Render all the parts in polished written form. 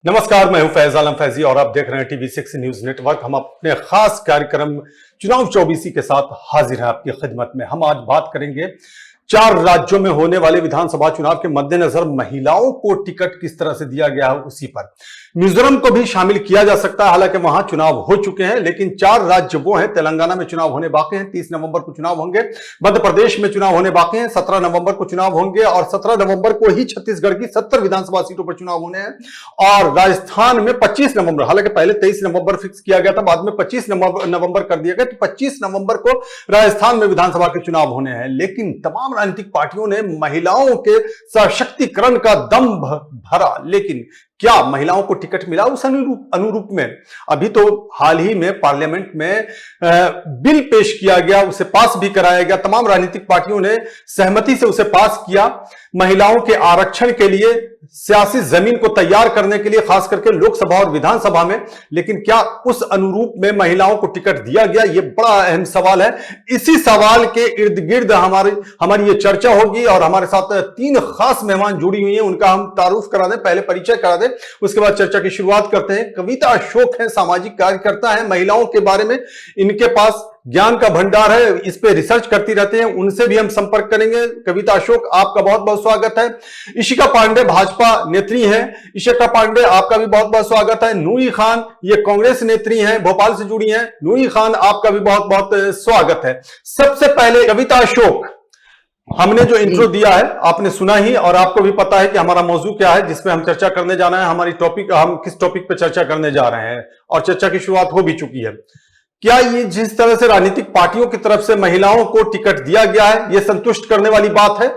नमस्कार, मैं हूं फैज आलम फैजी और आप देख रहे हैं टीवी6 न्यूज नेटवर्क। हम अपने खास कार्यक्रम चुनाव 24 के साथ हाजिर हैं आपकी खिदमत में। हम आज बात करेंगे 4 राज्यों में होने वाले विधानसभा चुनाव के मद्देनजर महिलाओं को टिकट किस तरह से दिया गया है उसी पर। मिजोरम को भी शामिल किया जा सकता है, हालांकि वहां चुनाव हो चुके हैं, लेकिन 4 राज्य वो हैं। तेलंगाना में चुनाव होने बाकी हैं, 30 नवंबर को चुनाव होंगे। मध्य प्रदेश में चुनाव होने बाकी हैं, 17 नवंबर को चुनाव होंगे और 17 नवंबर को ही छत्तीसगढ़ की 70 विधानसभा सीटों पर चुनाव होने हैं। और राजस्थान में 25 नवंबर, हालांकि पहले 23 नवंबर फिक्स किया गया था, बाद में 25 नवंबर कर दिया गया, तो 25 नवंबर को राजस्थान में विधानसभा के चुनाव होने हैं। लेकिन तमाम राजनीतिक पार्टियों ने महिलाओं के सशक्तिकरण का दम भरा, लेकिन क्या महिलाओं को टिकट मिला उस अनुरूप में? अभी तो हाल ही में पार्लियामेंट में बिल पेश किया गया, उसे पास भी कराया गया। तमाम राजनीतिक पार्टियों ने सहमति से उसे पास किया। महिलाओं के आरक्षण के लिए सियासी जमीन को तैयार करने के लिए, खास करके लोकसभा और विधानसभा में। लेकिन क्या उस अनुरूप में महिलाओं को टिकट दिया गया? यह बड़ा अहम सवाल है। इसी सवाल के इर्द गिर्द हमारी ये चर्चा होगी और हमारे साथ 3 खास मेहमान जुड़ी हुई हैं। उनका हम तारुफ करा दें, पहले परिचय करा दें, उसके बाद चर्चा की शुरुआत करते हैं। कविता अशोक है, सामाजिक कार्यकर्ता है, महिलाओं के बारे में इनके पास ज्ञान का भंडार है, इस पे रिसर्च करती रहते हैं, उनसे भी हम संपर्क करेंगे। कविता अशोक, आपका बहुत बहुत स्वागत है। इशिका पांडे भाजपा नेत्री हैं। इशिका पांडे, आपका भी बहुत बहुत स्वागत है। नूरी खान, ये कांग्रेस नेत्री हैं, भोपाल से जुड़ी हैं। नूरी खान, आपका भी बहुत बहुत स्वागत है। सबसे पहले कविता अशोक, हमने जो इंट्रो दिया है आपने सुना ही और आपको भी पता है कि हमारा मौजू क्या है, जिसपे हम चर्चा करने जा रहे हैं। हमारी टॉपिक, हम किस टॉपिक पे चर्चा करने जा रहे हैं और चर्चा की शुरुआत हो भी चुकी है। क्या ये जिस तरह से राजनीतिक पार्टियों की तरफ से महिलाओं को टिकट दिया गया है, ये संतुष्ट करने वाली बात है?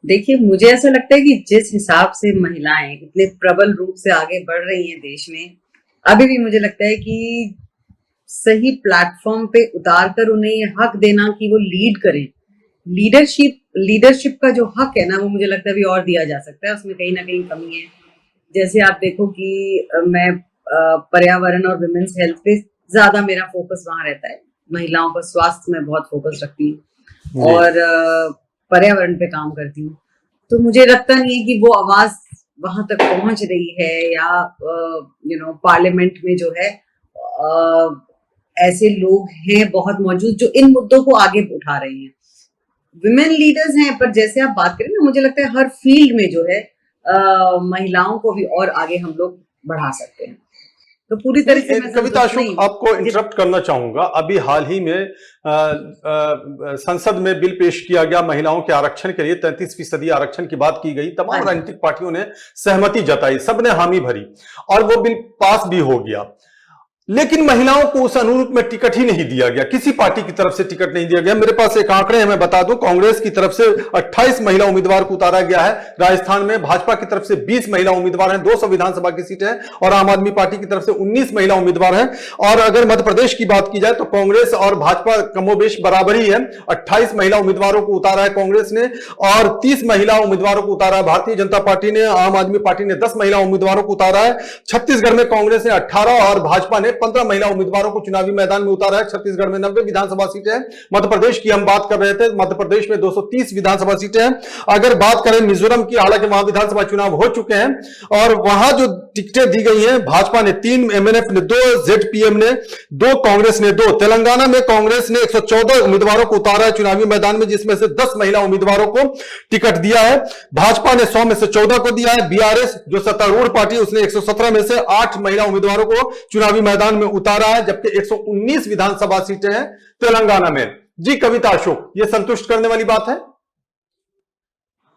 देखिए, मुझे ऐसा लगता है कि जिस हिसाब से महिलाएं इतने प्रबल रूप से आगे बढ़ रही हैं देश में, अभी भी मुझे लगता है कि सही प्लेटफॉर्म पे उतारकर उन्हें ये हक देना कि वो लीड करें, लीडरशिप का जो हक है ना, वो मुझे लगता है अभी और दिया जा सकता है। उसमें कहीं ना कहीं कमी है। जैसे आप देखो कि मैं पर्यावरण और विमेन्स हेल्थ पे ज्यादा मेरा फोकस वहां रहता है। महिलाओं का स्वास्थ्य में बहुत फोकस रखती हूँ और पर्यावरण पे काम करती हूँ। तो मुझे लगता नहीं है कि वो आवाज वहां तक पहुंच रही है या पार्लियामेंट में जो है ऐसे लोग हैं बहुत मौजूद जो इन मुद्दों को आगे उठा रहे हैं। विमेन लीडर्स हैं, पर जैसे आप बात करें ना, मुझे लगता है हर फील्ड में जो है महिलाओं को भी और आगे हम लोग बढ़ा सकते हैं। तो पूरी तरह से मैं कविता अशोक, आपको इंटरप्ट करना चाहूंगा। अभी हाल ही में संसद में बिल पेश किया गया महिलाओं के आरक्षण के लिए, 33% आरक्षण की बात की गई। तमाम राजनीतिक पार्टियों ने सहमति जताई, सबने हामी भरी और वो बिल पास भी हो गया। लेकिन महिलाओं को उस अनुरूप में टिकट ही नहीं दिया गया, किसी पार्टी की तरफ से टिकट नहीं दिया गया। मेरे पास एक आंकड़े हैं, मैं बता दूं। कांग्रेस की तरफ से 28 महिला उम्मीदवार को उतारा गया है राजस्थान में। भाजपा की तरफ से 20 महिला उम्मीदवार हैं, 200 विधानसभा की सीटें हैं। और आम आदमी पार्टी की तरफ से 19 महिला उम्मीदवार हैं। और अगर मध्य प्रदेश की बात की जाए तो कांग्रेस और भाजपा कमोबेश बराबर ही है। 28 महिला उम्मीदवारों को उतारा है कांग्रेस ने और 30 महिला उम्मीदवारों को उतारा है भारतीय जनता पार्टी ने। आम आदमी पार्टी ने 10 महिला उम्मीदवारों को उतारा है। छत्तीसगढ़ में कांग्रेस ने 18 और भाजपा ने 15 महिला उम्मीदवारों को चुनावी मैदान में उतारा है। छत्तीसगढ़ में 90 विधानसभा सीटें हैं। मध्य प्रदेश की हम बात कर रहे थे, मध्य प्रदेश में 230 विधानसभा सीटें हैं। अगर बात करें मिजोरम की, हालांकि वहां विधानसभा चुनाव हो चुके हैं और वहां जो टिकटें दी गई हैं, भाजपा ने 3, एमएनएफ ने 2, जेडपीएम ने 2, कांग्रेस ने 2। तेलंगाना में कांग्रेस ने 114 उम्मीदवारों को उतारा है चुनावी मैदान में, जिसमें से 10 महिला उम्मीदवारों को टिकट दिया है। भाजपा ने 100 में से 14 को दिया है। बीआरएस जो सत्तारूढ़ पार्टी, उसने 117 में से 8 महिला उम्मीदवारों को चुनावी मैदान में उतारा है, जबकि 119 विधानसभा सीटें हैं तेलंगाना में। जी कविता अशोक, यह संतुष्ट करने वाली बात है?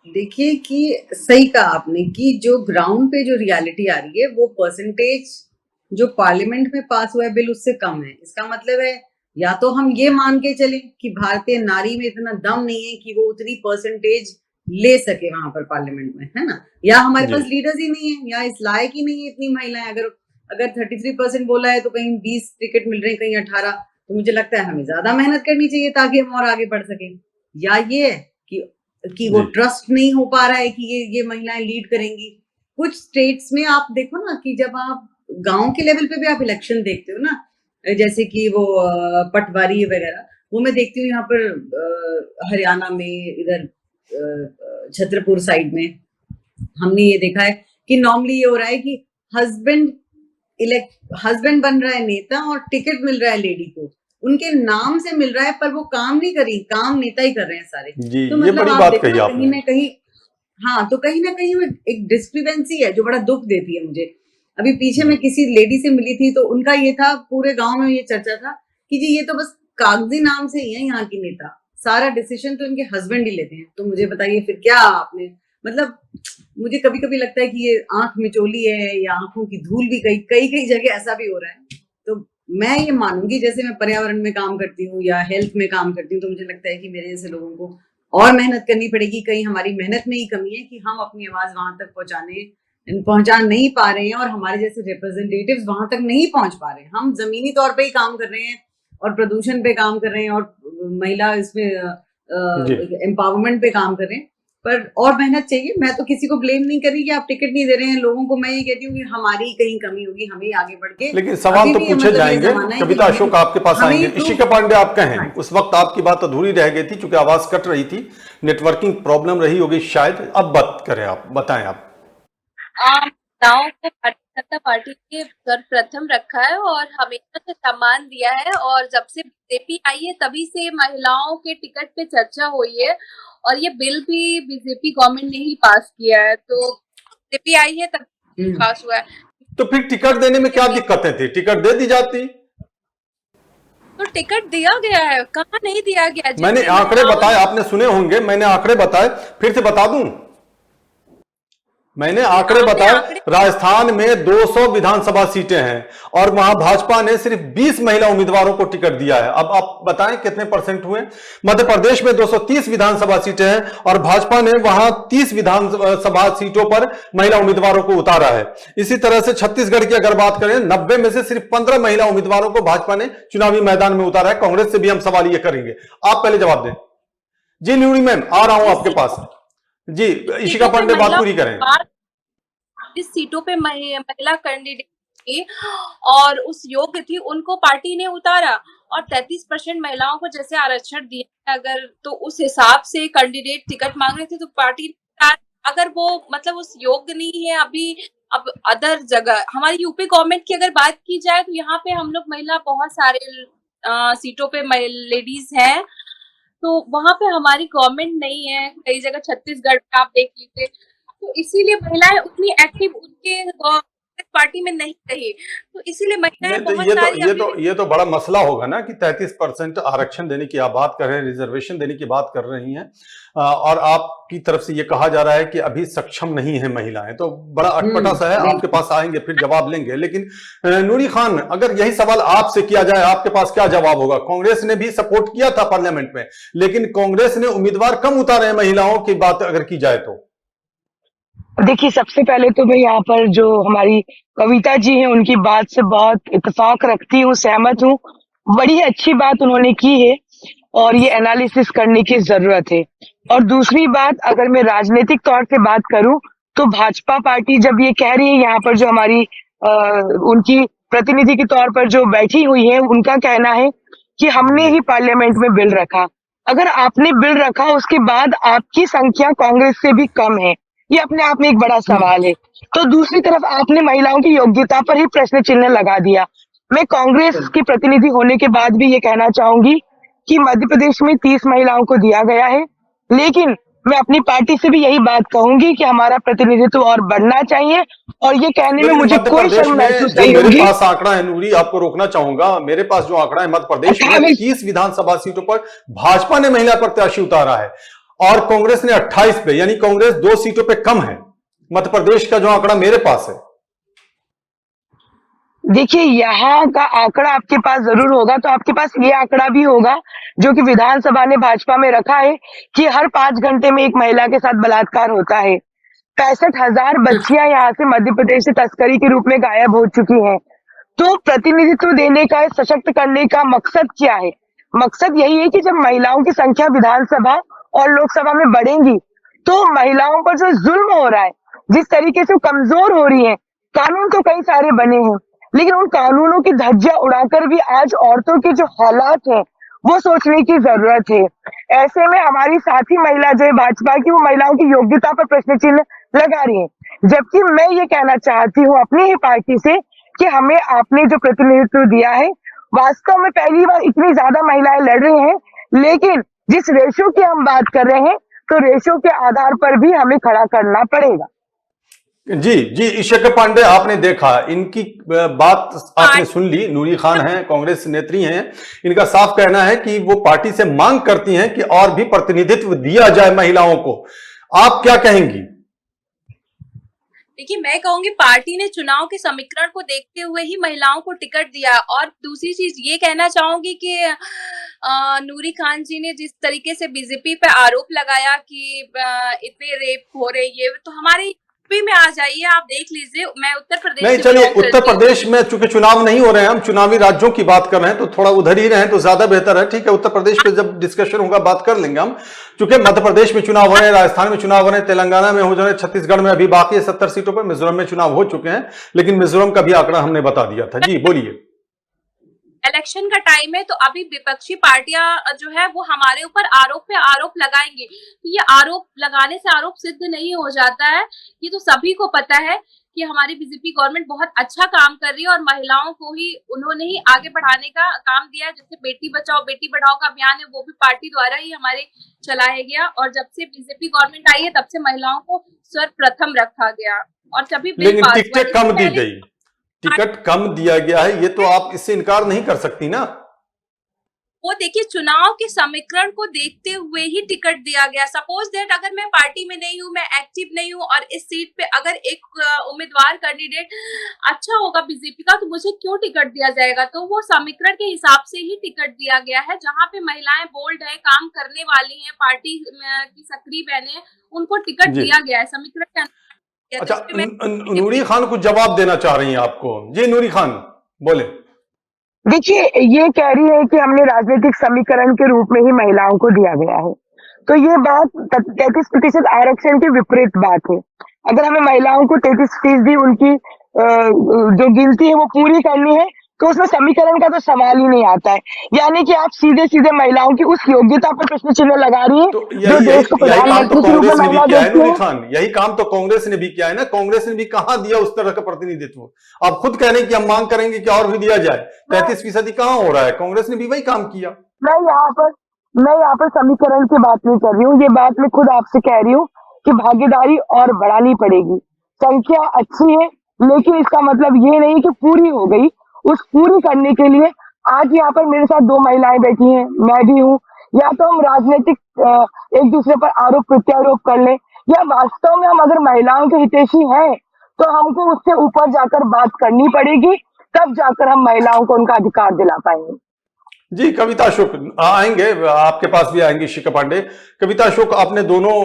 देखिए कि सही कहा आपने कि जो ग्राउंड पे जो रियलिटी आ रही है, वो परसेंटेज जो पार्लियामेंट में पास हुआ है बिल, उससे कम है। इसका मतलब है या तो हम ये मान के चले कि भारतीय नारी में इतना दम नहीं है कि वो उतनी परसेंटेज ले सके वहां पर पार्लियामेंट में, है ना, या हमारे पास लीडर्स ही नहीं है, या इस लायक ही नहीं है इतनी महिलाएं। अगर 33% बोला है तो कहीं 20 टिकट मिल रहे हैं, कहीं 18। तो मुझे लगता है हमें ज्यादा मेहनत करनी चाहिए ताकि हम और आगे बढ़ सके। या ये कि वो ट्रस्ट नहीं हो पा रहा है कि ये महिलाएं लीड करेंगी। कुछ स्टेट्स में आप देखो ना कि जब आप गांव के लेवल पे भी आप इलेक्शन देखते हो ना, जैसे कि वो पटवारी वगैरह, वो मैं देखती हूँ यहाँ पर हरियाणा में, इधर छतरपुर साइड में हमने ये देखा है कि नॉर्मली ये हो रहा है कि हस्बैंड हस्बैंड बन रहा है नेता और टिकट मिल रहा है लेडी को, उनके नाम से मिल रहा है, पर वो काम नहीं करी, काम नेता ही कर रहे हैं सारे। जी, तो ये मतलब बड़ी आप बात देखो कही ना, आपने। कहीं ना कहीं, हाँ, तो कहीं ना कहीं वो एक डिस्क्रिपेंसी है जो बड़ा दुख देती है मुझे। अभी पीछे मैं किसी लेडी से मिली थी, तो उनका ये था, पूरे गांव में ये चर्चा था कि जी ये तो बस कागजी नाम से ही है यहाँ की नेता, सारा डिसीजन तो इनके हस्बैंड ही लेते हैं। तो मुझे बताइए फिर क्या आपने, मतलब मुझे कभी कभी लगता है कि ये आंख मिचोली है, या आंखों की धूल भी कई कई कई जगह ऐसा भी हो रहा है। तो मैं ये मानूंगी, जैसे मैं पर्यावरण में काम करती हूँ या हेल्थ में काम करती हूँ, तो मुझे लगता है कि मेरे जैसे लोगों को और मेहनत करनी पड़ेगी। कहीं हमारी मेहनत में ही कमी है कि हम अपनी आवाज वहां तक पहुंचा नहीं पा रहे हैं, और हमारे जैसे रिप्रेजेंटेटिव्स वहां तक नहीं पहुंच पा रहे हैं। हम जमीनी तौर पे ही काम कर रहे हैं और प्रदूषण पे काम कर रहे हैं और महिला इसमें जी, एम्पावरमेंट पे काम कर रहे हैं, पर और मेहनत चाहिए। मैं तो किसी को ब्लेम नहीं कर रही कि आप टिकट नहीं दे रहे हैं लोगों को, मैं ये कहती हूँ कि हमारी कहीं कमी होगी, हमें आगे बढ़ के, लेकिन सवाल अभी तो भी पूछे मतलब ये जाएंगे। जमाना है कि कविता अशोक आपके पास हमें आएंगे। ही प्रूव। इशिका पांडे आप कहें, हाँ, उस वक्त आपकी बात अधूरी रह गई थी क्योंकि आवाज कट रही थी, नेटवर्किंग प्रॉब्लम रही होगी शायद। अब बात करें, आप बताएं आप। महिलाओं को भारतीय जनता पार्टी ने सर्वप्रथम रखा है और हमेशा से सम्मान दिया है, और जब से बीजेपी आई है तभी से महिलाओं के टिकट पे चर्चा हुई है, और ये बिल भी बीजेपी गवर्नमेंट ने ही पास किया है। तो बीजेपी आई है तब पास हुआ है। तो फिर टिकट देने में क्या दिक्कतें थी? टिकट दे दी जाती। तो टिकट दिया गया है, कहाँ नहीं दिया गया? मैंने जितनी आंकड़े महिलाओं बताए, ने, आपने सुने होंगे, मैंने आंकड़े बताए, फिर से बता दूं। मैंने आंकड़े आपने बताए। आंकड़े, राजस्थान में 200 विधानसभा सीटें हैं और वहां भाजपा ने सिर्फ 20 महिला उम्मीदवारों को टिकट दिया है। अब आप बताएं कितने परसेंट हुए? मध्य प्रदेश में 230 विधानसभा सीटें हैं और भाजपा ने वहां 30 विधानसभा सीटों पर महिला उम्मीदवारों को उतारा है। इसी तरह से छत्तीसगढ़ की अगर बात करें, 90 में से सिर्फ 15 महिला उम्मीदवारों को भाजपा ने चुनावी मैदान में उतारा है। कांग्रेस से भी हम सवाल ये करेंगे, आप पहले जवाब दें। जी न्यूरी मैम, आ रहा हूं आपके पास। जी, इशिका पांडे बात पूरी करें। जिस सीटों पे महिला कैंडिडेट थी और उस योग्य थी, उनको पार्टी ने उतारा, और 33% महिलाओं को जैसे आरक्षण दिया, अगर तो उस हिसाब से कैंडिडेट टिकट मांग रहे थे तो पार्टी ने, अगर वो मतलब उस योग्य नहीं है अभी, अब अदर जगह हमारी यूपी गवर्नमेंट की अगर बात की जाए तो यहाँ पे हम लोग महिला बहुत सारे सीटों पे लेडीज हैं, तो वहां पे हमारी गवर्नमेंट नहीं है। कई जगह छत्तीसगढ़ में आप देख लीजिए, तो इसीलिए महिलाएं उतनी एक्टिव उनके कांग्रेस पार्टी में नहीं रही, तो इसीलिए महिलाएं नहीं तो बहुत सारी अभी भी। ये तो बड़ा मसला होगा ना कि 33% आरक्षण देने की आप बात कर रहे हैं, रिजर्वेशन देने की बात कर रही हैं, और आपकी तरफ से ये कहा जा रहा है कि अभी सक्षम नहीं है महिलाएं, तो बड़ा अटपटा सा है। आपके पास आएंगे फिर जवाब लेंगे, लेकिन नूरी खान, अगर यही सवाल आपसे किया जाए, आपके पास क्या जवाब होगा? कांग्रेस ने भी सपोर्ट किया था पार्लियामेंट में, लेकिन कांग्रेस ने उम्मीदवार कम उतारे हैं महिलाओं की बात अगर की जाए तो। देखिए, सबसे पहले तो मैं यहाँ पर जो हमारी कविता जी हैं उनकी बात से बहुत इत्तेफाक रखती हूँ, सहमत हूँ। बड़ी अच्छी बात उन्होंने की है और ये एनालिसिस करने की जरूरत है। और दूसरी बात, अगर मैं राजनीतिक तौर से बात करूं तो भाजपा पार्टी जब ये कह रही है, यहाँ पर जो हमारी उनकी प्रतिनिधि के तौर पर जो बैठी हुई है, उनका कहना है कि हमने ही पार्लियामेंट में बिल रखा। अगर आपने बिल रखा उसके बाद आपकी संख्या कांग्रेस से भी कम है, ये अपने आप में एक बड़ा सवाल है। तो दूसरी तरफ आपने महिलाओं की योग्यता पर ही प्रश्न चिन्ह लगा दिया। मैं कांग्रेस की प्रतिनिधि होने के बाद भी ये कहना चाहूंगी कि मध्य प्रदेश में 30 महिलाओं को दिया गया है, लेकिन मैं अपनी पार्टी से भी यही बात कहूंगी कि हमारा प्रतिनिधित्व और बढ़ना चाहिए, और ये कहने में लेकिन मुझे मध्य कोई प्रदेश शर्म में महसूस जो नहीं मेरे होगी। पास आंकड़ा है, नूरी आपको रोकना चाहूंगा, मेरे पास जो आंकड़ा है, मध्य प्रदेश में 30 विधानसभा सीटों पर भाजपा ने महिला प्रत्याशी उतारा है और कांग्रेस ने 28 पे, यानी कांग्रेस 2 सीटों पे कम है। मध्य प्रदेश का जो आंकड़ा मेरे पास है। देखिए, यहाँ का आंकड़ा आपके पास जरूर होगा, तो आपके पास ये आंकड़ा भी होगा जो कि विधानसभा ने भाजपा में रखा है कि हर 5 घंटे में एक महिला के साथ बलात्कार होता है। 65,000 बच्चियां यहाँ से मध्य प्रदेश से तस्करी के रूप में गायब हो चुकी हैं। तो प्रतिनिधित्व देने का, सशक्त करने का मकसद क्या है? मकसद यही है कि जब महिलाओं की संख्या विधानसभा और लोकसभा में बढ़ेंगी, तो महिलाओं पर जो जुल्म हो रहा है, जिस तरीके से वो कमजोर हो रही है, कानून तो कई सारे बने हैं, लेकिन उन कानूनों की धज्जियां उड़ाकर भी आज औरतों के जो हालात हैं, वो सोचने की जरूरत है। ऐसे में हमारी साथी महिला जो है भाजपा की, वो महिलाओं की योग्यता पर प्रश्न चिन्ह लगा रही है। जबकि मैं ये कहना चाहती हूँ अपनी ही पार्टी से कि हमें आपने जो प्रतिनिधित्व दिया है, वास्तव में पहली बार इतनी ज्यादा महिलाएं लड़ रही हैं, लेकिन जिस रेशो की हम बात कर रहे हैं, तो रेशो के आधार पर भी हमें खड़ा करना पड़ेगा। जी जी, ईशा पांडे, आपने देखा, इनकी बात आपने सुन ली। नूरी खान हैं, कांग्रेस नेत्री हैं, इनका साफ कहना है कि वो पार्टी से मांग करती हैं कि और भी प्रतिनिधित्व दिया जाए महिलाओं को। आप क्या कहेंगी? देखिए, मैं कहूंगी पार्टी ने चुनाव के समीकरण को देखते हुए ही महिलाओं को टिकट दिया। और दूसरी चीज ये कहना चाहूंगी कि नूरी खान जी ने जिस तरीके से बीजेपी पे आरोप लगाया कि इतने रेप हो रहे, ये तो हमारे यूपी में आ जाइए, आप देख लीजिए। मैं उत्तर प्रदेश नहीं, से चलिए, belong उत्तर करती हूँ। प्रदेश में चूंकि चुनाव नहीं हो रहे हैं, हम चुनावी राज्यों की बात कर रहे हैं, तो थोड़ा उधर ही रहें तो ज्यादा बेहतर है। ठीक है, उत्तर प्रदेश पे जब डिस्कशन होगा बात कर लेंगे हम। चूंकि मध्य प्रदेश में चुनाव हो रहे हैं, राजस्थान में चुनाव हो रहे हैं, तेलंगाना में हो रहे हैं, छत्तीसगढ़ में अभी बाकी है 70 सीटों पर, मिजोरम में चुनाव हो चुके हैं, लेकिन मिजोरम का भी आंकड़ा हमने बता दिया था। जी बोलिए। इलेक्शन का टाइम है, तो अभी विपक्षी पार्टियां जो है वो हमारे ऊपर आरोप पे आरोप लगाएंगे। तो ये आरोप लगाने से आरोप सिद्ध नहीं हो जाता है। ये तो सभी को पता है कि हमारी बीजेपी गवर्नमेंट बहुत अच्छा काम कर रही है और महिलाओं को ही उन्होंने ही आगे बढ़ाने का काम दिया है। जैसे बेटी बचाओ बेटी पढ़ाओ का अभियान है, वो भी पार्टी द्वारा ही हमारे चलाया गया। और जब से बीजेपी गवर्नमेंट आई है, तब से महिलाओं को सर्वप्रथम रखा गया। और जब भी बिल लेकिन पास हुआ, टिकटें इससे कम दी पहले गई, टिकट कम दिया गया है, ये तो आप इससे इनकार नहीं कर सकती ना। वो देखिए, चुनाव के समीकरण को देखते हुए ही टिकट दिया गया। सपोज दैट अगर मैं पार्टी में नहीं हूँ, मैं एक्टिव नहीं हूँ, और इस सीट पे अगर एक उम्मीदवार कैंडिडेट अच्छा होगा बीजेपी का, तो मुझे क्यों टिकट दिया जाएगा? तो वो समीकरण के हिसाब से ही टिकट दिया गया है। जहाँ पे महिलाएं बोल्ड है, काम करने वाली हैं, पार्टी की सक्रिय बहनें, उनको टिकट जी, दिया गया है समीकरण के अनुसार। अच्छा, तो इस पे मैं नूरी खान कुछ जवाब देना चाह रही हैं आपको। जी नूरी खान, बोले। देखिए, ये कह रही है कि हमने राजनीतिक समीकरण के रूप में ही महिलाओं को दिया गया है, तो ये बात 33% आरक्षण के विपरीत बात है। अगर हमें महिलाओं को 33% उनकी जो गिनती है वो पूरी करनी है, तो उसमें समीकरण का तो सवाल ही नहीं आता है। यानी कि आप सीधे सीधे महिलाओं की उस योग्यता पर प्रश्न चिन्ह लगा रही है तो जो यही देश को यही यही काम तो प्रधानमंत्री के रूप में कांग्रेस ने भी महिला किया है देखती नूरी है। खान, यही काम तो कांग्रेस ने भी किया है ना। कांग्रेस ने भी कहां दिया उस तरह का प्रतिनिधित्व? आप खुद कह रहे हैं कि हम मांग करेंगे कि और भी दिया जाए। 33% कहां हो रहा है? कांग्रेस ने भी वही काम किया। मैं यहाँ पर समीकरण की बात नहीं कर रही हूँ, ये बात मैं खुद आपसे कह रही हूँ कि भागीदारी और बढ़ानी पड़ेगी। संख्या अच्छी है, लेकिन इसका मतलब ये नहीं कि पूरी हो गई। उस पूरी करने के लिए आज यहाँ पर मेरे साथ 2 महिलाएं बैठी हैं, मैं भी हूँ। या तो हम राजनीतिक एक दूसरे पर आरोप प्रत्यारोप कर लें, या वास्तव में हम अगर महिलाओं के हितैषी हैं, तो हमको उससे ऊपर जाकर बात करनी पड़ेगी, तब जाकर हम महिलाओं को उनका अधिकार दिला पाएंगे। जी, कविता शुक्ल आएंगे, आपके पास भी आएंगे शिखा पांडे। कविता शुक्ल, आपने दोनों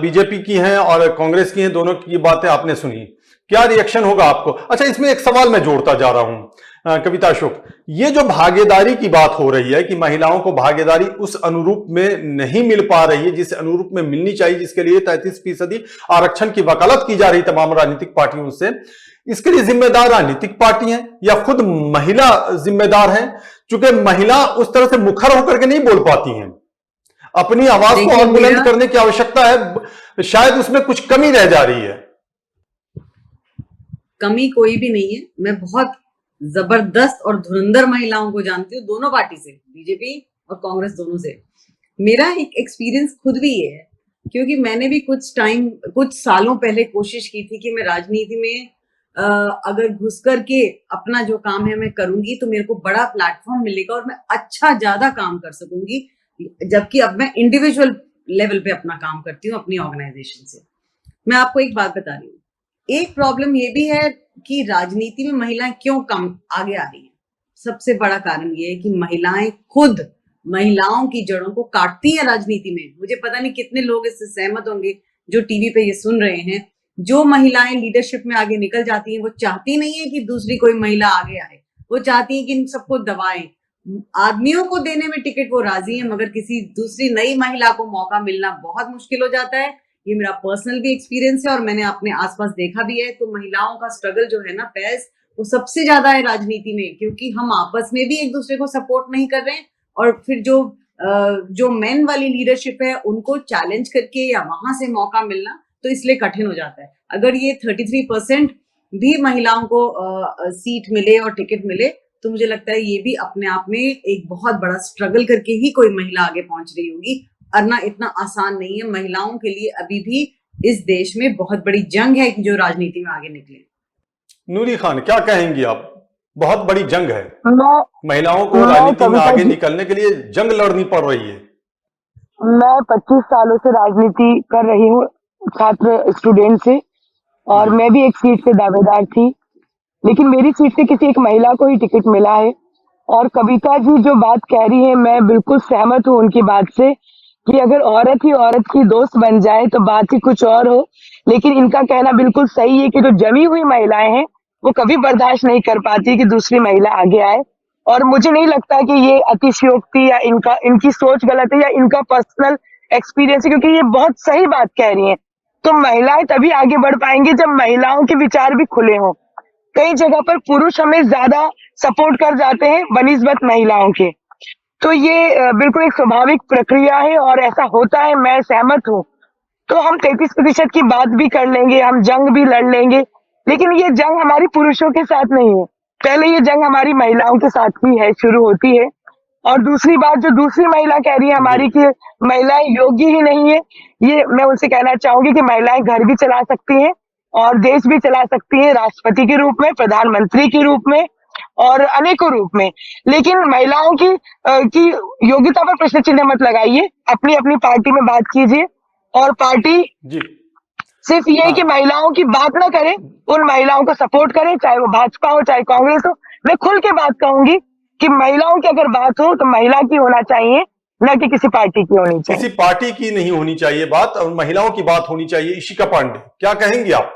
बीजेपी की हैं और कांग्रेस की हैं, दोनों की बातें आपने सुनी, क्या रिएक्शन होगा आपको? अच्छा, इसमें एक सवाल मैं जोड़ता जा रहा हूं। कविता शुक्ल, ये जो भागीदारी की बात हो रही है कि महिलाओं को भागीदारी उस अनुरूप में नहीं मिल पा रही है जिस अनुरूप में मिलनी चाहिए, जिसके लिए 33% आरक्षण की वकालत की जा रही तमाम राजनीतिक पार्टियों से, इसके लिए जिम्मेदार राजनीतिक पार्टी हैं या खुद महिला जिम्मेदार हैं? चूंकि महिला उस तरह से मुखर होकर के नहीं बोल पाती हैं, अपनी आवाज को और बुलंद करने की आवश्यकता है, शायद उसमें कुछ कमी रह जा रही है। कमी कोई भी नहीं है। मैं बहुत जबरदस्त और धुरंधर महिलाओं को जानती हूँ, दोनों पार्टी से, बीजेपी और कांग्रेस दोनों से। मेरा एक एक्सपीरियंस खुद भी ये है, क्योंकि मैंने भी कुछ सालों पहले कोशिश की थी कि मैं राजनीति में अगर घुस करके अपना जो काम है मैं करूंगी तो मेरे को बड़ा प्लेटफॉर्म मिलेगा और मैं अच्छा ज्यादा काम कर सकूंगी, जबकि अब मैं इंडिविजुअल लेवल पे अपना काम करती हूँ अपनी ऑर्गेनाइजेशन से। मैं आपको एक बात बता रही हूँ, एक प्रॉब्लम ये भी है कि राजनीति में महिलाएं क्यों कम आगे आ रही हैं। सबसे बड़ा कारण ये है कि महिलाएं खुद महिलाओं की जड़ों को काटती हैं राजनीति में। मुझे पता नहीं कितने लोग इससे सहमत होंगे जो टीवी पे ये सुन रहे हैं। जो महिलाएं लीडरशिप में आगे निकल जाती हैं, वो चाहती नहीं है कि दूसरी कोई महिला आगे आए, वो चाहती है कि इन सबको दबाएं। आदमियों को देने में टिकट वो राजी है, मगर किसी दूसरी नई महिला को मौका मिलना बहुत मुश्किल हो जाता है। ये मेरा पर्सनल भी एक्सपीरियंस है और मैंने अपने आसपास देखा भी है। तो महिलाओं का स्ट्रगल जो है ना फैज, वो सबसे ज्यादा है राजनीति में, क्योंकि हम आपस में भी एक दूसरे को सपोर्ट नहीं कर रहे हैं। और फिर जो मेन वाली लीडरशिप है उनको चैलेंज करके या वहां से मौका मिलना, तो तो इसलिए कठिन हो जाता है। अगर ये 33% भी महिलाओं को सीट मिले और टिकट मिले तो मुझे लगता है ये भी अपने आप में एक बहुत बड़ा स्ट्रगल करके ही कोई महिला आगे पहुंच रही होगी, और इतना आसान नहीं है। महिलाओं के लिए अभी भी इस देश में बहुत बड़ी जंग है कि जो राजनीति में आगे निकले। नूरी खान, क्या कहेंगी आप? बहुत बड़ी जंग है, मैं महिलाओं को मैं राजनीति में कविता आगे जी निकलने के लिए जंग लड़नी पड़ रही है। मैं 25 सालों से राजनीति कर रही हूँ, छात्र स्टूडेंट से, और जी मैं भी एक सीट से दावेदार थी, लेकिन मेरी सीट से किसी एक महिला को ही टिकट मिला है। और कविता जी जो बात कह रही है, मैं बिल्कुल सहमत हूँ उनकी बात से, कि अगर औरत ही औरत की दोस्त बन जाए तो बात ही कुछ और हो। लेकिन इनका कहना बिल्कुल सही है कि जो जमी हुई महिलाएं हैं वो कभी बर्दाश्त नहीं कर पाती कि दूसरी महिला आगे आए। और मुझे नहीं लगता कि ये अतिशयोक्ति या इनकी सोच गलत है या इनका पर्सनल एक्सपीरियंस है, क्योंकि ये बहुत सही बात कह रही हैं। तो महिलाएं तभी आगे बढ़ पाएंगी जब महिलाओं के विचार भी खुले हों। कई जगह पर पुरुष हमें ज्यादा सपोर्ट कर जाते हैं बनिस्बत महिलाओं के। तो ये बिल्कुल एक स्वाभाविक प्रक्रिया है और ऐसा होता है, मैं सहमत हूँ। तो हम 33% की बात भी कर लेंगे, हम जंग भी लड़ लेंगे, लेकिन ये जंग हमारी पुरुषों के साथ नहीं है। पहले ये जंग हमारी महिलाओं के साथ ही है, शुरू होती है। और दूसरी बात, जो दूसरी महिला कह रही है जी हमारी कि महिलाएं योग्य ही नहीं है, ये मैं उनसे कहना चाहूंगी कि महिलाएं घर भी चला सकती हैं और देश भी चला सकती हैं, राष्ट्रपति के रूप में, प्रधानमंत्री के रूप में और अनेकों रूप में। लेकिन महिलाओं की योग्यता पर प्रश्न चिन्ह मत लगाइए, अपनी अपनी पार्टी में बात कीजिए। और पार्टी जी सिर्फ ये है कि हाँ महिलाओं की बात ना करें, उन महिलाओं को सपोर्ट करें, चाहे वो भाजपा हो चाहे कांग्रेस हो। मैं खुल के बात कहूंगी कि महिलाओं की अगर बात हो तो महिला की होना चाहिए, न कि किसी पार्टी की होनी किसी चाहिए। पार्टी की नहीं होनी चाहिए बात, और महिलाओं की बात होनी चाहिए। इशिका पांडे, क्या कहेंगी आप?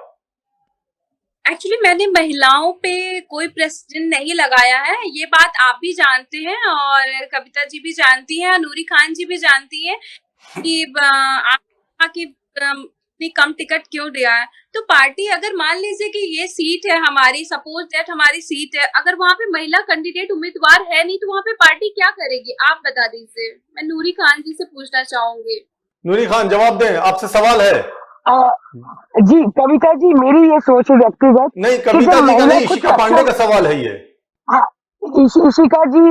एक्चुअली मैंने महिलाओं पे कोई प्रश्न नहीं लगाया है, ये बात आप भी जानते हैं और कविता जी भी जानती हैं, नूरी खान जी भी जानती हैं कि आपकी इतनी कम टिकट क्यों दिया है। तो पार्टी अगर मान लीजिए कि ये सीट है हमारी, सपोज दैट हमारी सीट है, अगर वहां पे महिला कैंडिडेट उम्मीदवार है नहीं तो वहां पे पार्टी क्या करेगी, आप बता दीजिए। मैं नूरी खान जी से पूछना चाहूंगी। नूरी खान जवाब दें, आपसे सवाल है। आ, जी कविता जी, मेरी ये सोच है व्यक्तिगत नहीं, कि कविता जब जी का महिला नहीं, खुद इशिका पांडे सक्षम, का सवाल है ये। हाँ, इशिका जी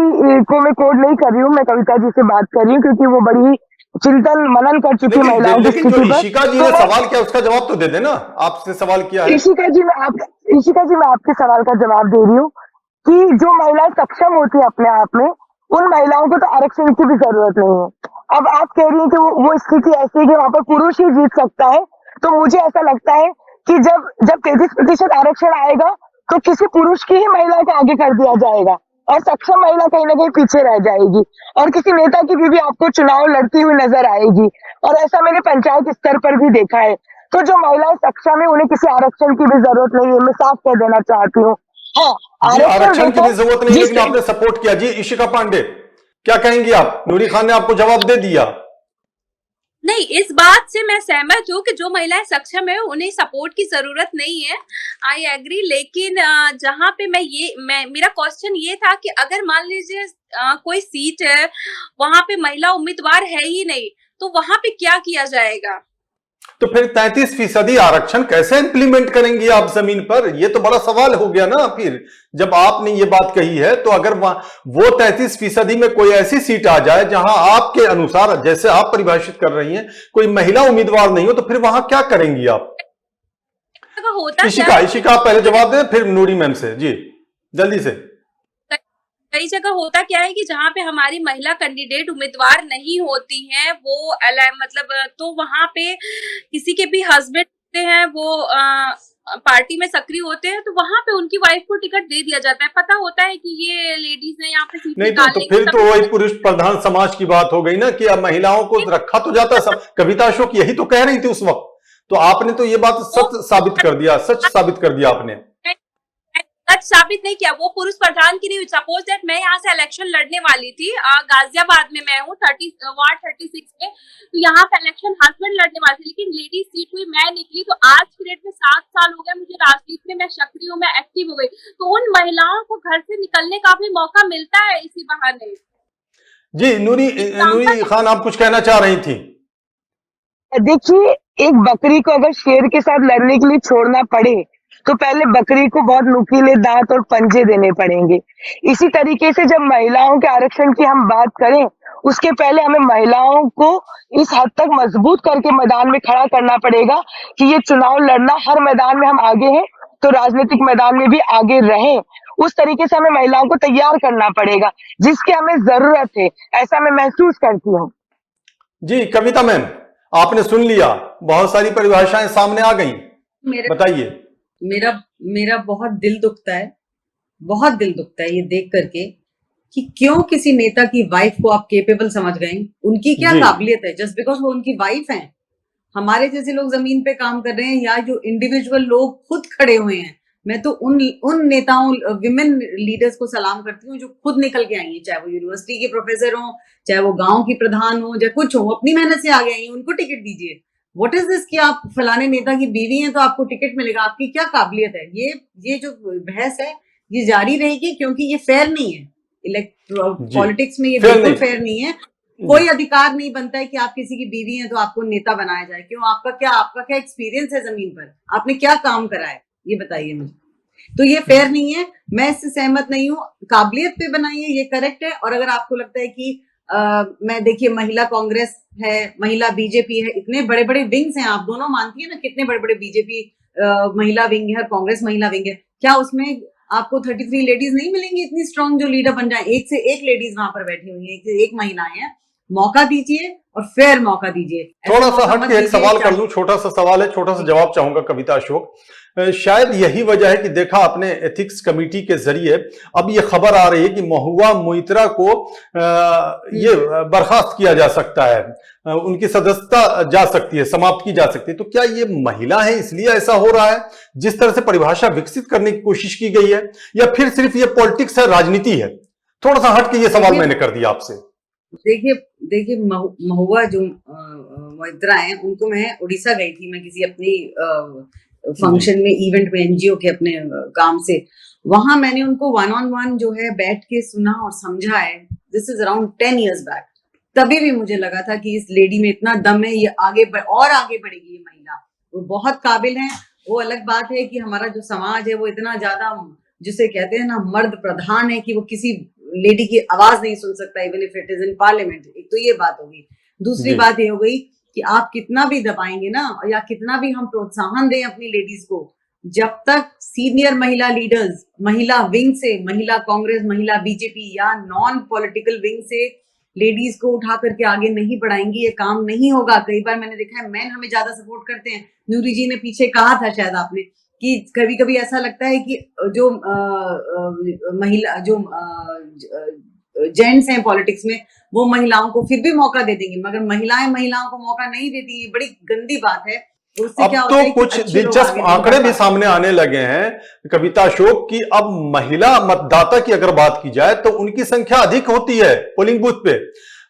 को मैं कोड नहीं कर रही हूँ, मैं कविता जी से बात कर रही हूँ क्योंकि वो बड़ी चिंतन मनन कर चुकी है लेकिन महिलाओं की लेकिन जो स्थिति पर। इशिका जी तो ने मैं सवाल किया उसका जवाब तो दे देना, आपसे सवाल किया है। इशिका जी मैं आपके सवाल का जवाब दे रही हूँ कि जो महिलाएं सक्षम होती है अपने आप में, उन महिलाओं को तो आरक्षण की भी जरूरत नहीं है। अब आप कह रही हैं कि वो स्थिति ऐसी है कि वहां पर पुरुष ही जीत सकता है, तो मुझे ऐसा लगता है कि जब जब 33% आरक्षण आएगा तो किसी पुरुष की ही महिला को आगे कर दिया जाएगा और सक्षम महिला कहीं ना कहीं पीछे रह जाएगी, और किसी नेता की भी आपको चुनाव लड़ती हुई नजर आएगी। और ऐसा मैंने पंचायत स्तर पर भी देखा है। तो जो महिलाएं सक्षम है उन्हें किसी आरक्षण की भी जरूरत नहीं है, मैं साफ कह देना चाहती हूँ। हाँ, जी, आरक्षण आरक्षण की भी देकर जरूरत नहीं, जिस लेकिन आपने सपोर्ट किया। जी इशिका पांडे, क्या कहेंगी आप? नूरी खान ने आपको जवाब दे दिया। नहीं, इस बात से मैं सहमत हूँ कि जो महिलाएं सक्षम है उन्हें सपोर्ट की जरूरत नहीं है, आई एग्री। लेकिन जहाँ पे मेरा क्वेश्चन ये था कि अगर मान लीजिए कोई सीट है वहां पे महिला उम्मीदवार है ही नहीं तो वहां पे क्या किया जाएगा। तो फिर 33% आरक्षण कैसे इंप्लीमेंट करेंगी आप जमीन पर? ये तो बड़ा सवाल हो गया ना। फिर जब आपने ये बात कही है तो अगर वो 33% में कोई ऐसी सीट आ जाए जहां आपके अनुसार, जैसे आप परिभाषित कर रही हैं, कोई महिला उम्मीदवार नहीं हो, तो फिर वहां क्या करेंगी आप? होता क्या इशिका, है इशिका आप पहले जवाब दें, फिर नूरी मैम से। जी जल्दी से। कई जगह होता क्या है कि जहाँ पे हमारी महिला कैंडिडेट उम्मीदवार नहीं होती हैं वो मतलब तो वहां पे किसी के भी हस्बैंड होते हैं वो पार्टी में सक्रिय होते हैं तो वहां पे उनकी वाइफ को टिकट दे दिया जाता है। पता होता है कि ये लेडीज ने यहाँ पे सीट नहीं निकाल तो लेंगी, फिर तो वही पुरुष प्रधान समाज की बात हो गई ना कि अब महिलाओं को रखा तो जाता सब। कविता अशोक यही तो कह रही थी उस वक्त, तो आपने तो ये बात सच साबित कर दिया, सच साबित कर दिया आपने। सच साबित नहीं किया, वो पुरुष प्रधान की नहीं। सपोज दैट मैं यहाँ से इलेक्शन लड़ने वाली थी, गाजियाबाद में मैं हूँ वार्ड 36 में, तो यहाँ पे इलेक्शन हस्बैंड लड़ने वाली थी, लेकिन लेडीज सीट हुई, मैं निकली। तो आज की डेट में 7 साल हो गए मुझे राजनीति में, मैं सक्रिय हूँ, मैं एक्टिव हो गई। तो उन महिलाओं को घर से निकलने का भी मौका मिलता है इसी बहाने। जी नूरी खान, आप कुछ कहना चाह रही थी? देखिए एक बकरी को अगर शेर के साथ लड़ने के लिए छोड़ना पड़े तो पहले बकरी को बहुत नुकीले दांत और पंजे देने पड़ेंगे। इसी तरीके से जब महिलाओं के आरक्षण की हम बात करें, उसके पहले हमें महिलाओं को इस हद तक मजबूत करके मैदान में खड़ा करना पड़ेगा कि ये चुनाव लड़ना, हर मैदान में हम आगे हैं तो राजनीतिक मैदान में भी आगे रहें। उस तरीके से हमें महिलाओं को तैयार करना पड़ेगा, जिसकी हमें जरूरत है, ऐसा मैं महसूस करती हूँ। जी कविता मैम, आपने सुन लिया, बहुत सारी परिभाषाएं सामने आ गई, बताइए। मेरा मेरा बहुत दिल दुखता है, बहुत दिल दुखता है ये देख करके कि क्यों किसी नेता की वाइफ को आप केपेबल समझ गए। उनकी क्या जी। काबिलियत है जस्ट बिकॉज वो उनकी वाइफ हैं। हमारे जैसे लोग जमीन पे काम कर रहे हैं या जो इंडिविजुअल लोग खुद खड़े हुए हैं, मैं तो उन नेताओं, विमेन लीडर्स को सलाम करती हूँ जो खुद निकल के आई हैं, चाहे वो यूनिवर्सिटी के प्रोफेसर हो, चाहे वो गांव की प्रधान हो, चाहे कुछ हो, अपनी मेहनत से आगे आई हैं, उनको टिकट दीजिए। व्हाट इज दिस कि आप फलाने नेता की बीवी हैं तो आपको टिकट मिलेगा, आपकी क्या काबिलियत है। ये जो बहस है ये जारी रहेगी क्योंकि ये फेयर नहीं है। पॉलिटिक्स में ये बिल्कुल फेयर नहीं है। कोई अधिकार नहीं बनता है कि आप किसी की बीवी हैं तो आपको नेता बनाया जाए। क्यों? आपका क्या एक्सपीरियंस है जमीन पर, आपने क्या काम करा है, ये बताइए मुझे। तो ये फेयर नहीं है, मैं इससे सहमत नहीं हूँ। काबिलियत पे बनाइए, ये करेक्ट है। और अगर आपको लगता है कि मैं देखिए महिला कांग्रेस है, महिला बीजेपी है, इतने बड़े बड़े विंग्स हैं, आप दोनों मानती है ना, कितने बड़े बड़े बीजेपी महिला विंग है, कांग्रेस महिला विंग है, क्या उसमें आपको 33 लेडीज नहीं मिलेंगी इतनी स्ट्रांग जो लीडर बन जाए? एक से एक लेडीज वहां पर बैठी हुई है, एक से एक महिलाएं हैं। मौका दीजिए और फेयर मौका दीजिए। थोड़ा सा हट के एक सवाल कर लूं, छोटा सा सवाल है, छोटा सा जवाब चाहूंगा कविता अशोक। शायद यही वजह है कि देखा आपने एथिक्स कमेटी के जरिए अब ये खबर आ रही है कि महुआ मोइत्रा को ये बर्खास्त किया जा सकता है, उनकी सदस्यता जा सकती है, समाप्त की जा सकती है। तो क्या ये महिला है इसलिए ऐसा हो रहा है जिस तरह से परिभाषा विकसित करने की कोशिश की गई है, या फिर सिर्फ ये पॉलिटिक्स है, राजनीति है? थोड़ा सा हट के ये सवाल मैंने कर दिया आपसे। देखिए महुआ जो मोइत्रा है, उनको मैं उड़ीसा गई थी, मैं किसी अपनी फंक्शन में, इवेंट में, एनजीओ के अपने काम से। वहां मैंने उनको 1-on-1 जो है बैठ के सुना और समझा है। This is around 10 years back. तभी भी मुझे लगा था कि इस लेडी में इतना दम है, ये आगे बढ़ेगी। ये महिला वो बहुत काबिल है। वो अलग बात है कि हमारा जो समाज है वो इतना ज्यादा, जिसे कहते हैं ना, मर्द प्रधान है कि वो किसी लेडी की आवाज नहीं सुन सकता, even if it is in parliament. एक तो ये बात होगी। दूसरी बात ये हो गई कि आप कितना भी दबाएंगे ना, या कितना भी हम प्रोत्साहन दें अपनी लेडीज को, जब तक सीनियर महिला लीडर्स, महिला विंग से, महिला कांग्रेस, महिला बीजेपी या नॉन पॉलिटिकल विंग से लेडीज को उठा करके आगे नहीं बढ़ाएंगी, ये काम नहीं होगा। कई बार मैंने देखा है मैन हमें ज्यादा सपोर्ट करते हैं। न्यूरी जी ने पीछे कहा था शायद आपने कि कभी कभी ऐसा लगता है कि जो महिला, जो जेंट्स हैं पॉलिटिक्स में, वो महिलाओं को फिर भी मौका दे देंगे, मगर महिलाएं महिलाओं को मौका नहीं देती। ये बड़ी गंदी बात है। उससे अब क्या तो होता है कुछ दिलचस्प आंकड़े भी सामने आने लगे हैं कविता अशोक की। अब महिला मतदाता की अगर बात की जाए तो उनकी संख्या अधिक होती है पोलिंग बूथ पे।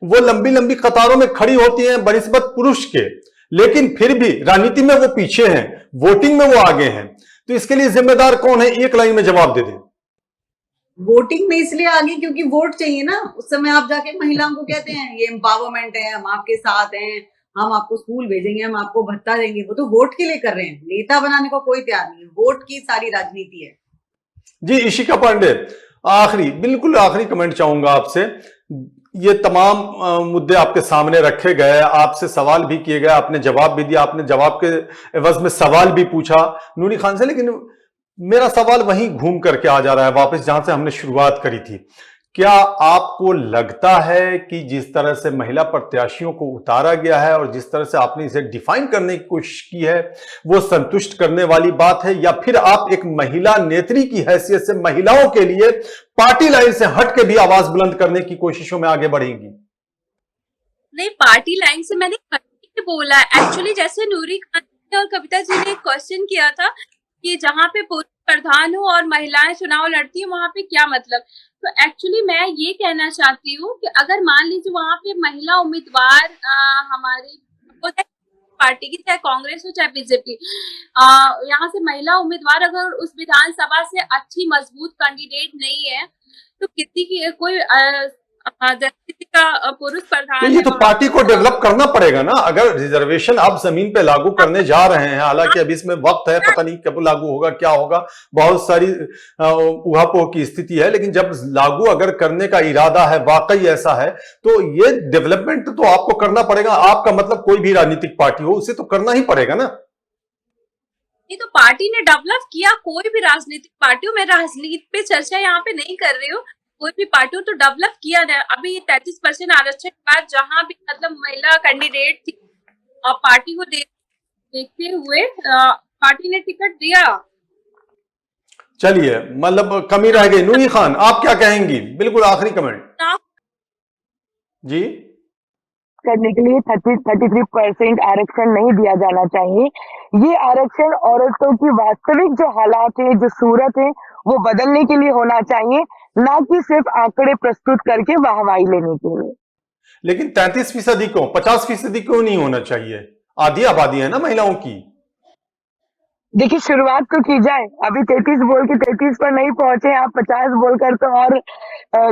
वो लंबी लंबी कतारों में खड़ी होती हैं बनिस्बत पुरुष के, लेकिन फिर भी राजनीति में वो पीछे हैं, वोटिंग में वो आगे हैं। तो इसके लिए जिम्मेदार कौन है? एक लाइन में जवाब दे दें। वोटिंग में इसलिए आगे क्योंकि वोट चाहिए ना। उस समय आप जाके महिलाओं को कहते हैं ये एम्पावरमेंट है, हम आपके साथ हैं, हम आपको स्कूल भेजेंगे, हम आपको भत्ता देंगे। वो तो वोट के लिए कर रहे हैं, नेता बनाने को कोई तैयार नहीं है। वोट की सारी राजनीति है। जी इशिका पांडे, आखिरी, बिल्कुल आखिरी कमेंट चाहूंगा आपसे। ये तमाम मुद्दे आपके सामने रखे गए, आपसे सवाल भी किए गए, आपने जवाब भी दिया, आपने जवाब के एवज में सवाल भी पूछा नूरी खान से, लेकिन मेरा सवाल वहीं घूम करके आ जा रहा है वापस जहां से हमने शुरुआत करी थी। क्या आपको लगता है कि जिस तरह से महिला प्रत्याशियों को उतारा गया है और जिस तरह से आपने इसे डिफाइन करने की कोशिश की है वो संतुष्ट करने वाली बात है, या फिर आप एक महिला नेत्री की हैसियत से महिलाओं के लिए पार्टी लाइन से हट के भी आवाज बुलंद करने की कोशिशों में आगे बढ़ेंगी? नहीं, पार्टी लाइन से मैंने कभी बोला। एक्चुअली जैसे नूरी खान और कविता जी ने क्वेश्चन किया था कि जहाँ पे पुरुष प्रधान हो और महिलाएं चुनाव लड़ती हैं वहां पे क्या मतलब, तो एक्चुअली मैं ये कहना चाहती हूँ कि अगर मान लीजिए वहां पे महिला उम्मीदवार हमारे पार्टी की, चाहे कांग्रेस हो चाहे बीजेपी, यहाँ से महिला उम्मीदवार अगर उस विधानसभा से अच्छी मजबूत कैंडिडेट नहीं है तो किसी की कोई जनजाति का पुरुष तो प्रधान ये है तो वहां पार्टी को पे। डेवलप करना पड़ेगा ना। अगर रिजर्वेशन आप जमीन पे लागू करने जा रहे हैं, हालांकि अभी इसमें वक्त है, पता नहीं कब लागू होगा, क्या होगा, बहुत सारी उहापोह की स्थिति है, लेकिन जब लागू अगर करने का इरादा है, वाकई ऐसा है, तो ये डेवलपमेंट तो आपको करना पड़ेगा। आपका मतलब कोई भी राजनीतिक पार्टी हो, उसे तो करना ही पड़ेगा ना। ये तो पार्टी ने डेवलप किया, कोई भी राजनीतिक पार्टी हो, मैं राजनीति पे चर्चा यहाँ पे नहीं कर रही हूँ, कोई भी पार्टी हो तो डेवलप किया ना। अभी 33% आरक्षण के बाद जहाँ भी मतलब महिला कैंडिडेट थी और पार्टी को देखते हुए पार्टी ने टिकट दिया। चलिए, मतलब कमी रह गई। नूरी खान, आप क्या कहेंगी? बिल्कुल आखिरी कमेंट जी। करने के लिए 33% आरक्षण नहीं दिया जाना चाहिए। ये आरक्षण औरतों की वास्तविक जो हालात है, जो सूरत है, वो बदलने के लिए होना चाहिए, ना कि सिर्फ आंकड़े प्रस्तुत करके वाहवाही लेने के लिए। लेकिन 33% क्यों, 50% क्यों नहीं होना चाहिए? आधी आबादी है ना महिलाओं की। देखिए, शुरुआत तो की जाए। अभी 33 बोल के 33 पर नहीं पहुंचे, आप 50 बोलकर तो और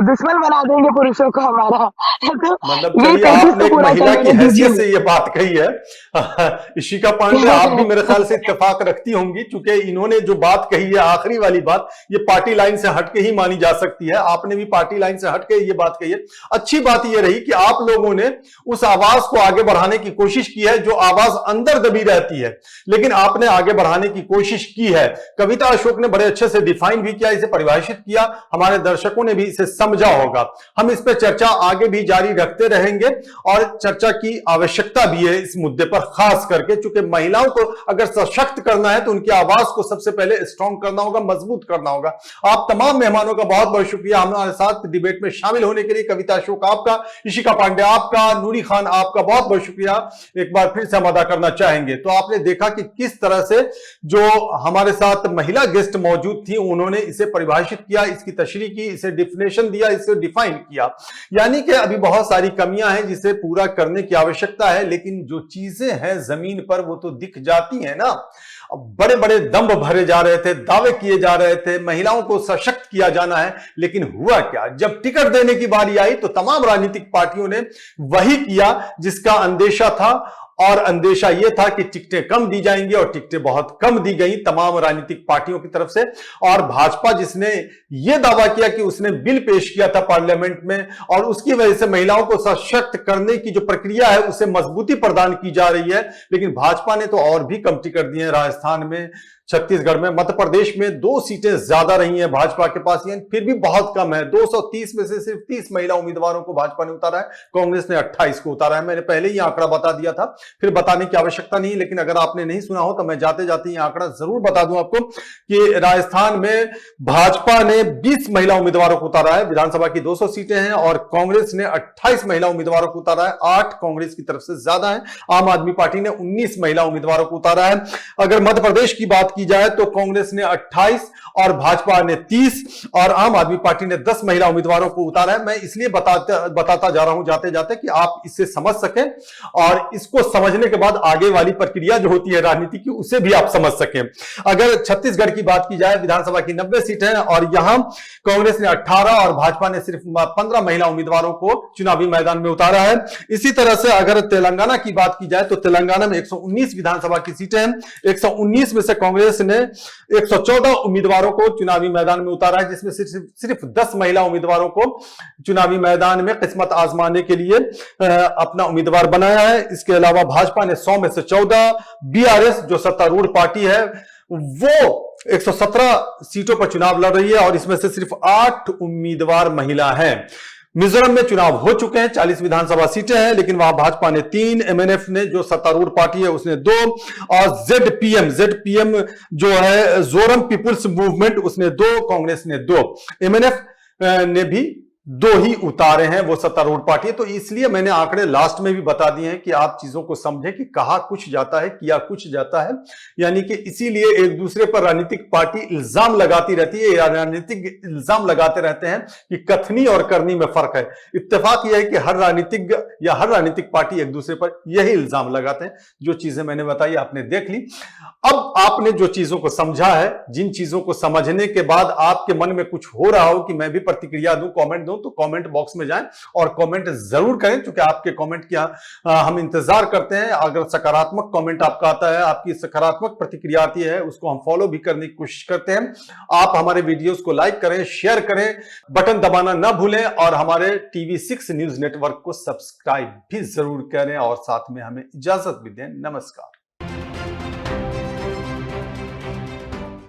दुश्मन बना देंगे पुरुषों को हमारा। तो मतलब ये चलिए, 33 आपने तो एक पूरा महिला की करने हैसियत से दीजिए। ये बात कही है। इशिका पांडे, आप भी मेरे ख्याल से इत्तेफाक रखती होंगी, क्योंकि इन्होंने जो बात कही है, आखिरी वाली बात, ये पार्टी लाइन से हटके ही मानी जा सकती है। आपने भी पार्टी लाइन से हटके ये बात कही है। अच्छी बात ये रही कि आप लोगों ने उस आवाज को आगे बढ़ाने की कोशिश की है, जो आवाज अंदर दबी रहती है, लेकिन आपने आगे बढ़ाने की कोशिश की है। कविता अशोक ने बड़े अच्छे से डिफाइन भी किया, इसे परिभाषित किया, हमारे दर्शकों ने भी इसे समझा होगा। हम इस पर चर्चा आगे भी जारी रखते रहेंगे और चर्चा की आवश्यकता भी है इस मुद्दे पर, खास करके चूंकि महिलाओं को अगर सशक्त करना है तो उनकी आवाज को सबसे पहले स्ट्रांग करना होगा, मजबूत करना होगा। आप तमाम मेहमानों का बहुत बहुत शुक्रिया हमारे साथ डिबेट में शामिल होने के लिए। कविता अशोक आपका, इशिका पांडे आपका, नूरी खान आपका बहुत बहुत शुक्रिया। एक बार फिर से हम अदा करना चाहेंगे। तो आपने देखा कि किस तरह से जो हमारे साथ महिला गेस्ट मौजूद थी, उन्होंने इसे परिभाषित किया, इसकी तशरीह की, इसे डिफिनेशन दिया, इसे डिफाइन किया। यानी कि अभी बहुत सारी कमियां हैं जिसे पूरा करने की आवश्यकता है, लेकिन जो चीजें हैं जमीन पर वो तो दिख जाती हैं ना। बड़े बड़े दंभ भरे जा रहे थे, दावे किए जा रहे थे, महिलाओं को सशक्त किया जाना है, लेकिन हुआ क्या? जब टिकट देने की बारी आई तो तमाम राजनीतिक पार्टियों ने वही किया जिसका अंदेशा था, और अंदेशा यह था कि टिकटें कम दी जाएंगी, और टिकटें बहुत कम दी गई तमाम राजनीतिक पार्टियों की तरफ से। और भाजपा, जिसने यह दावा किया कि उसने बिल पेश किया था पार्लियामेंट में और उसकी वजह से महिलाओं को सशक्त करने की जो प्रक्रिया है उसे मजबूती प्रदान की जा रही है, लेकिन भाजपा ने तो और भी कम टिकट दिए हैं। राजस्थान में, छत्तीसगढ़ में, मध्य प्रदेश में 2 सीटें ज्यादा रही हैं भाजपा के पास, यानी फिर भी बहुत कम है। 230 में से सिर्फ 30 महिला उम्मीदवारों को भाजपा ने उतारा है, कांग्रेस ने 28 को उतारा है। मैंने पहले ही आंकड़ा बता दिया था, फिर बताने की आवश्यकता नहीं, लेकिन अगर आपने नहीं सुना हो तो मैं जाते जाते ये आंकड़ा जरूर बता दूं आपको कि राजस्थान में भाजपा ने 20 महिला उम्मीदवारों को उतारा है। विधानसभा की 200 सीटें हैं और कांग्रेस ने 28 महिला उम्मीदवारों को उतारा है। 8 कांग्रेस की तरफ से ज्यादा है। आम आदमी पार्टी ने 19 महिला उम्मीदवारों को उतारा है। अगर मध्य प्रदेश की बात की जाए तो कांग्रेस ने 28 और भाजपा ने 30 और आम आदमी पार्टी ने 10 महिला उम्मीदवारों को उतारा है। मैं इसलिए बताता जा रहा हूं जाते जाते कि आप इसे समझ सकें और इसको समझने के बाद आगे वाली प्रक्रिया जो होती है राजनीति की उसे भी आप समझ सकें। अगर छत्तीसगढ़ की बात की जाए, विधानसभा की 90 सीटें हैं और यहां कांग्रेस ने 18 और भाजपा ने सिर्फ 15 महिला उम्मीदवारों को चुनावी मैदान में उतारा है। इसी तरह से अगर तेलंगाना की बात की जाए तो तेलंगाना में 119 विधानसभा की सीटें हैं। 119 में से कांग्रेस ने 114 उम्मीदवारों को चुनावी मैदान में उतारा है, जिसमें सिर्फ 10 महिला उम्मीदवारों को चुनावी मैदान में किस्मत आजमाने के लिए अपना उम्मीदवार बनाया है। इसके अलावा भाजपा ने 100 में से 14, बीआरएस जो सत्तारूढ़ पार्टी है वो 117 सीटों पर चुनाव लड़ रही है और इसमें से सिर्फ 8 उम्मीदवार महिला हैं। मिजोरम में चुनाव हो चुके हैं, 40 विधानसभा सीटें हैं, लेकिन वहां भाजपा ने 3, एमएनएफ ने जो सत्तारूढ़ पार्टी है उसने 2 और जेडपीएम जो है जोरम पीपुल्स मूवमेंट उसने 2, कांग्रेस ने 2, एमएनएफ ने भी 2 ही उतारे हैं, वो सत्तारूढ़ पार्टी है। तो इसलिए मैंने आंकड़े लास्ट में भी बता दिए हैं कि आप चीजों को समझें कि कहा कुछ जाता है, किया कुछ जाता है। यानी कि इसीलिए एक दूसरे पर राजनीतिक पार्टी इल्जाम लगाती रहती है, राजनीतिक इल्जाम लगाते रहते हैं कि कथनी और करनी में फर्क है। इत्तेफाक यह है कि हर राजनीतिक पार्टी एक दूसरे पर यही इल्जाम लगाते हैं। जो चीजें मैंने बताई आपने देख ली। अब आपने जो चीजों को समझा है, जिन चीजों को समझने के बाद आपके मन में कुछ हो रहा हो कि मैं भी प्रतिक्रिया दूं, कमेंट दूं, तो कमेंट बॉक्स में जाएं और कमेंट जरूर करें, क्योंकि आपके कमेंट की हम इंतजार करते हैं। अगर सकारात्मक कमेंट आपका आता है, आपकी सकारात्मक प्रतिक्रिया आती है, उसको हम फॉलो भी करने की कोशिश करते हैं। आप हमारे वीडियोस को लाइक करें, शेयर करें, बटन दबाना ना भूलें और हमारे TV6 न्यूज नेटवर्क को सब्सक्राइब भी जरूर करें और साथ में हमें इजाजत भी दें। नमस्कार।